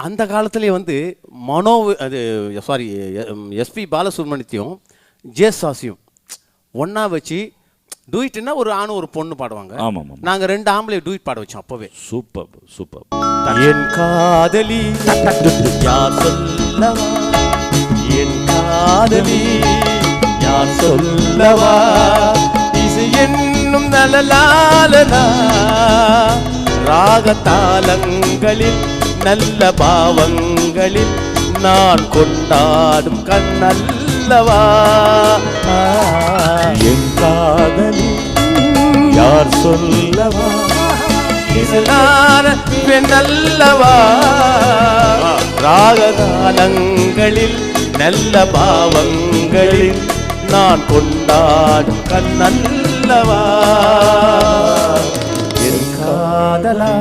அந்த காலத்துலேயே வந்து மனோ அது சாரி எஸ்பி பாலசுப்ரமணியத்தையும் ஜேசாசியும் ஒன்றா வச்சு டூயிட்னா ஒரு ஆணும் ஒரு பொண்ணு பாடுவாங்க. ஆமாம். நாங்கள் 2 ஆம்பளை டூயிட் பாட வச்சோம் அப்போவே. Super super. என் காதலி யார் சொல்லவா, என் காதலி யார் சொல்லவா, இசை என்னும் நலலாலனா ராகதாளங்களில் நல்ல பாவங்களில் நான் கொண்டாடும் கண்ணல்லவா. என் காதலி யார் சொல்லவா, பெண்ணல்லவா ராகதாளங்களில் நல்ல பாவங்களில் நான் கொண்டாடும் கண்ணல்லவா. என் காதலா